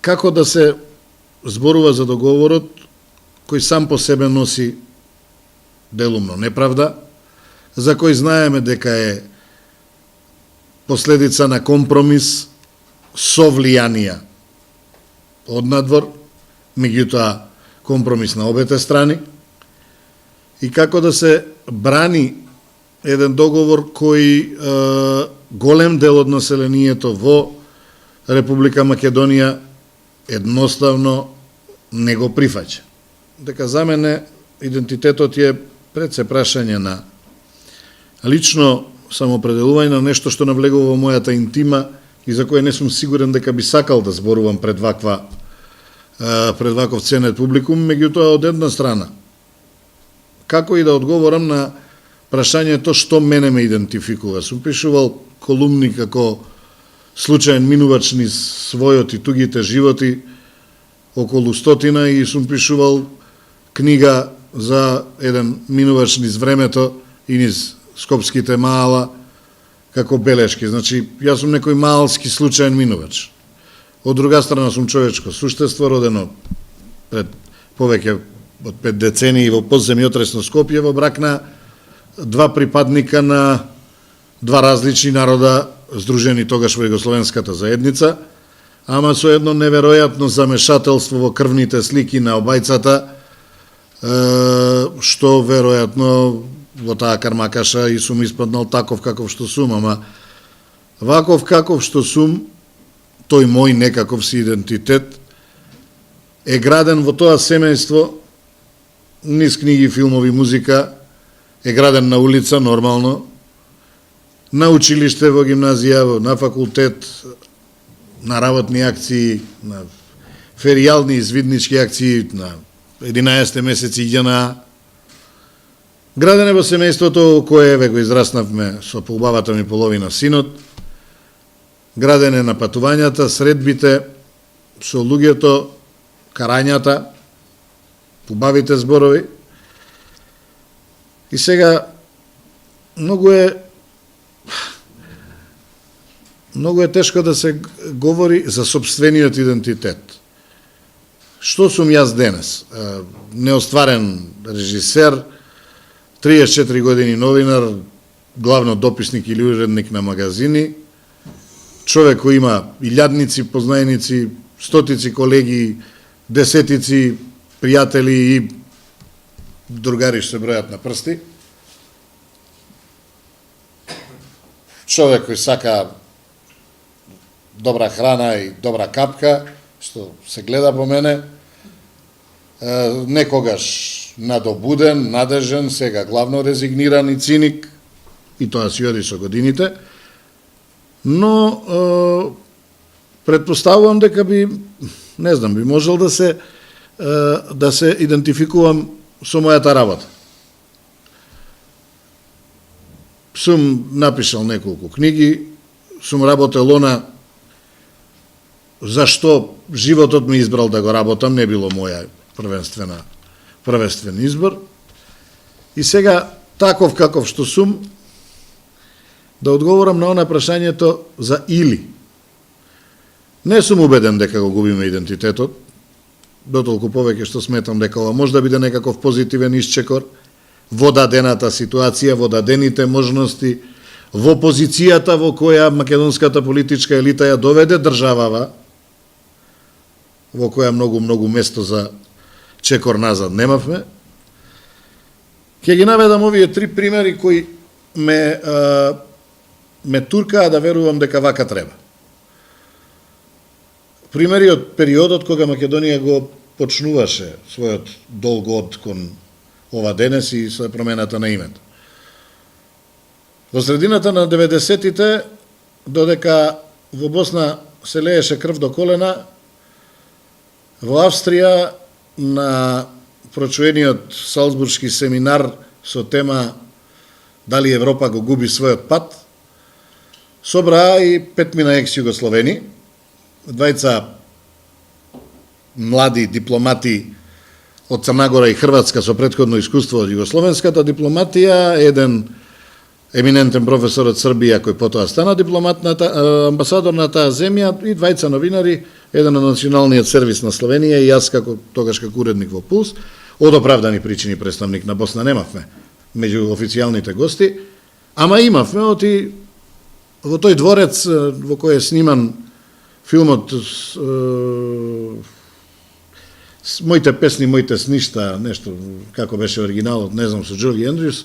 како да се зборува за договорот кој сам по себе носи делумно неправда, за кој знаеме дека е последица на компромис со влијанија од надвор, меѓутоа компромис на обете страни, и како да се брани еден договор кој голем дел од населението во Република Македонија едноставно не го прифаќа. Дека за мене идентитетот е пред се прашање на лично самоопределување на нешто што навлегува во мојата интима и за кое не сум сигурен дека би сакал да зборувам пред ваков ценет публикум, меѓутоа од една страна како и да одговорам на прашањето што мене ме идентификува. Сум пишувал колумни како случаен минувач низ својот и тугите животи околу 100 и сум пишувал книга за еден минувач низ времето и низ скопските маала како белешки. Значи, јас сум некој маалски случаен минувач. Од друга страна сум човечко суштество, родено пред повеќе од 5 децении во подземјотресно Скопје во брак на два припадника на два различни народа здружени тогаш во Југословенската заедница, ама со едно неверојатно замешателство во крвните слики на обајцата, што веројатно во таа кармакаша и сум испаднал таков каков што сум, ама ваков каков што сум, тој мој некаков си идентитет е граден во тоа семејство низ книги, филмови, музика, е граден на улица нормално, на училиште, во гимназија, на факултет, на работни акции, на феријални извиднички акции, на 11 месеци ЈНА. Граден е во семејството кое ве го израснавме со поубавата ми половина синот. Граден е на патувањата, средбите, со луѓето, карањата, убавите зборови. И сега многу е тешко да се говори за сопствениот идентитет. Што сум јас денес? Неостварен режисер, 34 години новинар, главно дописник или уредник на магазини, човек кој има илјадници познаеници, стотици колеги, десетици пријатели и другари што се бројат на прсти. Човек кој сака добра храна и добра капка, што се гледа по мене, некогаш надобуден, надежен, сега главно резигниран и циник, и тоа си оди со годините, но предпоставувам дека би, не знам, би можел да се идентификувам со мојата работа. Сум напишал неколку книги, сум работел она зашто животот ми избрал да го работам, не било моја првенствен избор. И сега, таков каков што сум, да одговорам на она прашањето за или. Не сум убеден дека го губиме идентитетот, дотолку повеќе што сметам дека ова може да биде некаков позитивен исчекор во дадената ситуација, во дадените можности, во позицијата во која македонската политичка елита ја доведе државава, во која многу место за чекор назад немавме. Ќе ги наведам овие 3 примери кои ме туркаа да верувам дека вака треба. Примери од периодот кога Македонија го почнуваше својот долг од кон ова денес и со промената на името. Во средината на 90-тите, додека во Босна се лееше крв до колена, во Австрија на прочуениот Салцбуршки семинар со тема дали Европа го губи својот пат, собраа и 5 екс-југословени, двајца млади дипломати од Црнагора и Хрватска со претходно искуство од југословенската дипломатија, еден еминентен професор од Србија кој потоа стана амбасадор на таа земја и двајца новинари еден од националниот сервис на Словенија и јас како тогаш како уредник во Пулс, од оправдани причини представник на Босна немавме меѓу официјалните гости, ама имавме во тој дворец во кој е сниман филмот Моите песни, моите сништа, нешто како беше оригиналот, не знам, со Џорги Ендрюс,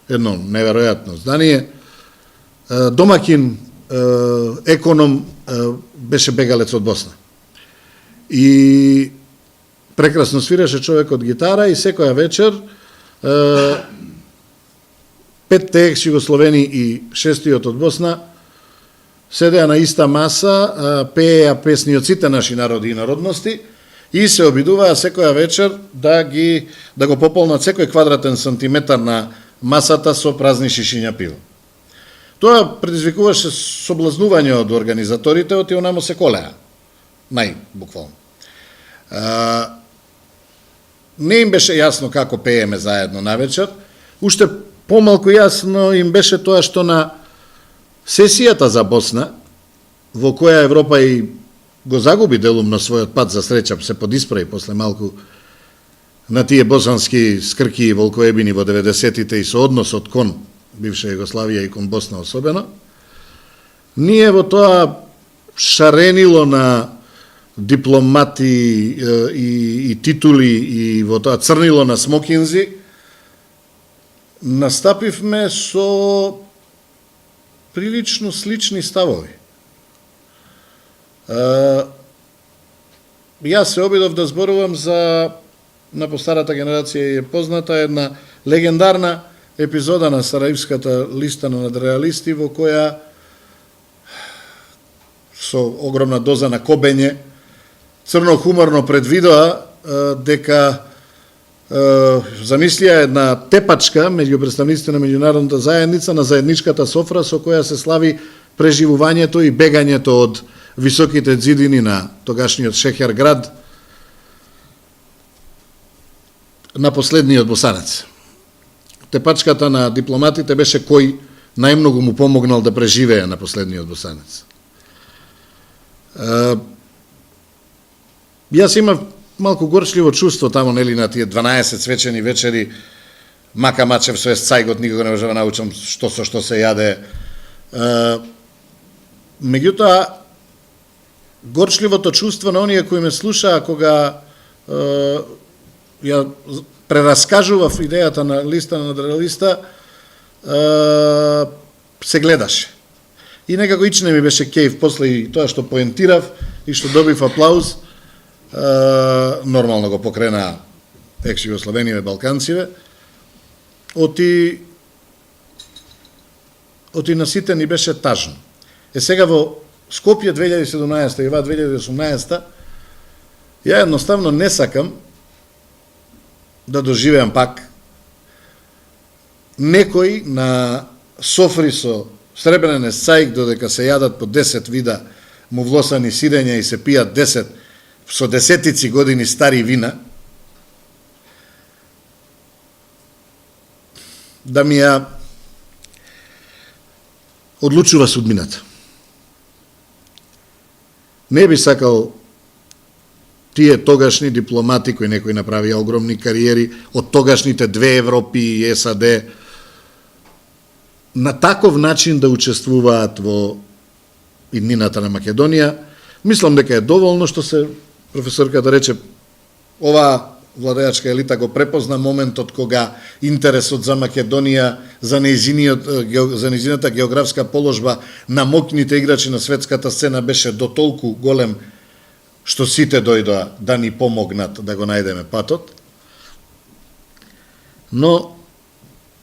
едно неверојатно здание. Домакин, економ, беше бегалец од Босна. И прекрасно свираше човекот гитара и секоја вечер петте екс-југословени и шестиот од Босна седеа на иста маса, пееа песни од сите наши народи и народности и се обидуваа секоја вечер да го пополнат секој квадратен сантиметар на масата со празни шишиња пиво. Тоа предизвикуваше соблазнување од организаторите, оти онамо се колеа. Буквално. Не им беше јасно како пееме заедно на вечер. Уште помалку јасно им беше тоа што на сесијата за Босна, во која Европа и го загуби делумно својот пат, за среќа се подисправи после малку на тие босански скрки и волкоебини во 90-тите и со односот кон бивша Југославија и кон Босна особено, ние во тоа шаренило на дипломати и титули и во тоа црнило на смокинзи, настапивме со прилично слични ставови. Јас се обидов да зборувам за, на постарата генерација е позната, една легендарна епизода на Сараивската листа на надреалисти, во која со огромна доза на кобење црно-хуморно предвидоа дека замислија една тепачка меѓу представниците на меѓународната заедница на заедничката софра со која се слави преживувањето и бегањето од високите ѕидини на тогашниот Шеќерград на последниот босанец. Тепачката на дипломатите беше кој најмногу му помогнал да преживее на последниот босанец. Јас имав малку горчливо чувство тамо, нели, на тие 12 свечени вечери, мака мачев со есцајгот, никога не можева научам што се јаде. Меѓутоа, горчливото чувство на оние кои ме слушаа кога ја прераскажував идејата на листа на надреалиста, се гледаше. И некако ичне ми беше кејф после и тоа што поентирав и што добив аплауз, нормално го покрена екс-југословениве, балканциве, оти на сите ни беше тажно. Сега во Скопје 2017 и 2018 ја едноставно не сакам да доживеам пак некој на софри со сребрен есцајк додека се јадат по 10 вида мувлосани сирења и се пијат 10 со десетици години стари вина, да ми ја одлучува судбината. Не би сакал тие тогашни дипломати кои некои направија огромни кариери од тогашните две Европи и САД на таков начин да учествуваат во иднината на Македонија. Мислам дека е доволно што се професорката рече, оваа владеачка елита го препозна моментот кога интересот за Македонија, за нејзината географска положба на моќните играчи на светската сцена беше до толку голем што сите дојдоа да ни помогнат да го најдеме патот. Но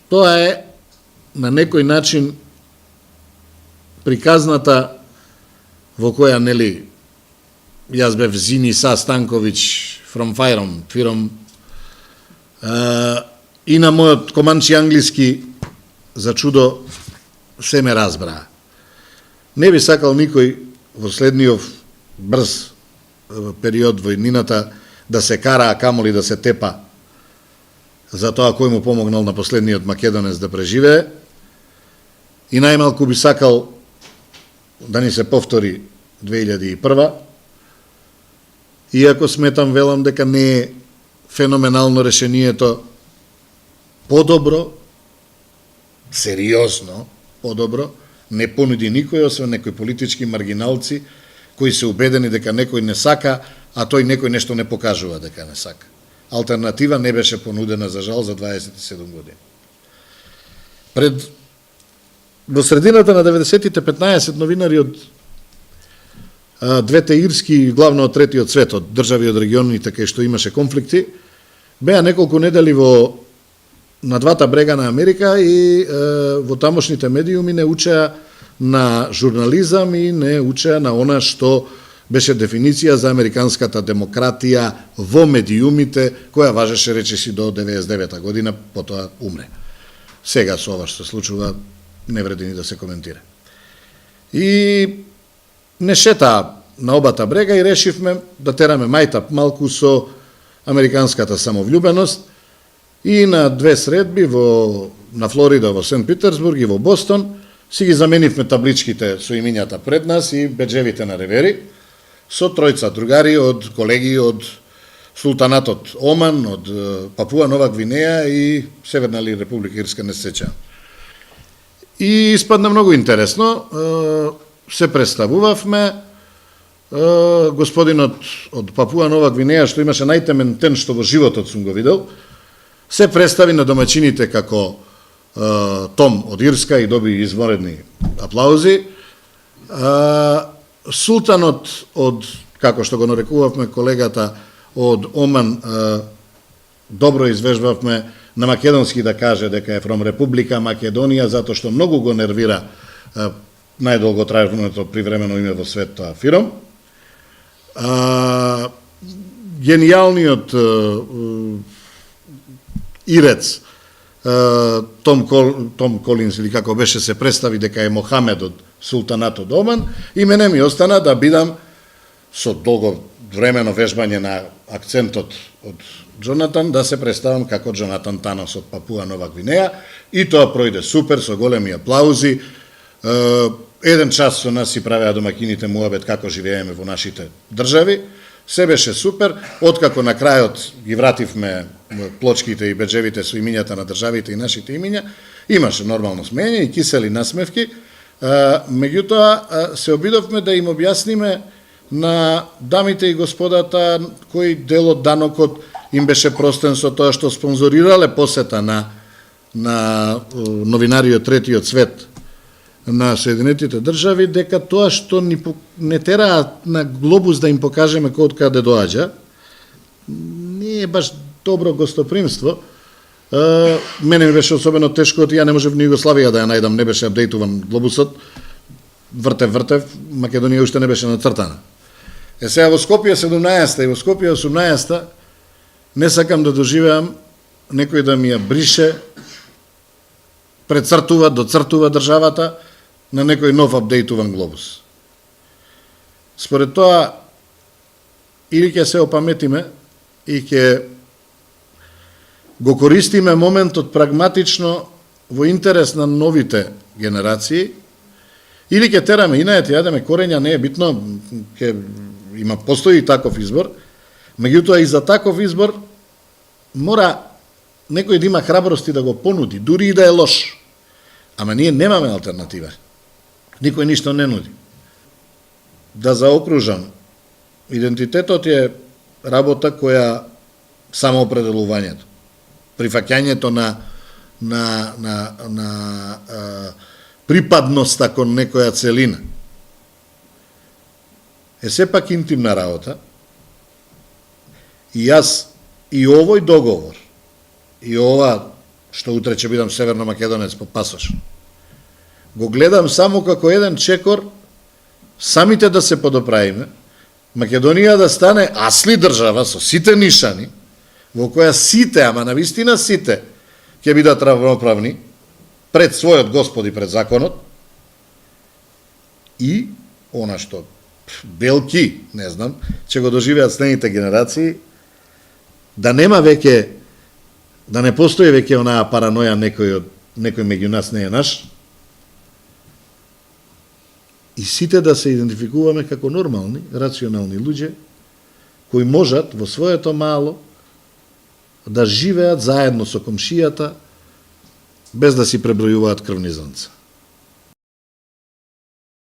тоа е на некој начин приказната во која, нели, јас бев Зини Са Станковиќ from Фиром, и на мојот команчи англиски за чудо се ме разбраа. Не би сакал никој во следниот брз период во иднината да се кара, а камоли да се тепа за тоа кој му помогнал на последниот македонец да преживее. И најмалку би сакал да ни се повтори 2001, иако сметам, велам дека не е феноменално решението, подобро, сериозно, подобро, не понуди никој, освен некои политички маргиналци, кои се убедени дека некој не сака, а тој некој нешто не покажува дека не сака. Алтернатива не беше понудена, за жал, за 27 години. Во средината на 90-тите 15 новинари од двете ирски, главно од третиот свет, од држави од регионите кај што имаше конфликти, беа неколку недели на двата брега на Америка и во тамошните медиуми не учеа на журнализам и не учеа на она што беше дефиниција за американската демократија во медиумите, која важеше, речиси, до 99 година, потоа умре. Сега со ова што се случува, не вреди ни да се коментира. И не шетаа на обата брега и решивме да тераме мајтап малку со американската самовљубеност и на две средби на Флорида, во Сент Питерсбург и во Бостон си ги заменивме табличките со имињата пред нас и беџевите на ревери со тројца другари од колеги од Султанатот Оман, од Папуа Нова Гвинеја и Северна Република Ирска, не се сеќавам. И испадна многу интересно. Се представувавме, господинот од Папуа Нова Гвинеја, што имаше најтемен тен што во животот сум го видел, се представи на домаќините како Том од Ирска и доби изморедни аплаузи. Султанот од, како што го нарекувавме колегата од Оман, добро извежбавме на македонски да каже дека е from Република Македонија, затоа што многу го нервира најдолготрајното привремено име во свет, тоа Фиром. Гениалниот ирец Том Колинс, или како беше, се представи дека е Мохамед од Султанатот Оман, и мене ми остана да бидам со долго времено вежбање на акцентот од Джонатан, да се представам како Джонатан Танос од Папуа Нова Гвинеја, и тоа пројде супер, со големи аплаузи. Еден час со нас си правеа домакините муабет како живееме во нашите држави. Се беше супер, откако на крајот ги вративме плочките и беџевите со имињата на државите и нашите имиња, имаше нормално смење и кисели насмевки. Меѓутоа, се обидовме да им објасниме на дамите и господата кој дел од данокот им беше простен со тоа што спонзорирале посета на новинари од третиот свет на Соединетите држави, дека тоа што не тераат на глобус да им покажеме кој од каде доаѓа, не е баш добро гостопримство. Мене ми беше особено тешко, ја не можев ни Југославија да ја најдам, не беше апдейтуван глобусот, вртев, Македонија уште не беше нацртана. Сега во Скопје 17-та и во Скопје 18-та не сакам да доживеам некој да ми ја брише, прецртува, доцртува државата на некој нов апдейтуван глобус. Според тоа, или ќе се опаметиме и ќе го користиме моментот прагматично во интерес на новите генерации, или ќе тераме инајат и јадеме корења, не е битно, постои таков избор, меѓутоа и за таков избор мора некој да има храбрости да го понуди, дури и да е лош. Ама ние немаме алтернатива. Никој ништо не нуди. Да заокружам, идентитетот е работа која самоопределувањето, прифаќањето на припадноста кон некоја целина е сепак интимна работа. И јас и овој договор и ова што утре ќе бидам северно македонец по пасош, го гледам само како еден чекор самите да се подоправиме, Македонија да стане асли држава со сите нишани, во која сите, ама навистина сите, ќе бидат равноправни пред својот Господ и пред законот, и она што белки, не знам, ќе го доживеат следните генерации, да нема веќе, да не постои веќе онаа параноја некој меѓу нас не е наш, и сите да се идентификуваме како нормални, рационални луѓе, кои можат во своето мало да живеат заедно со комшијата без да си пребројуваат крвни зрнца.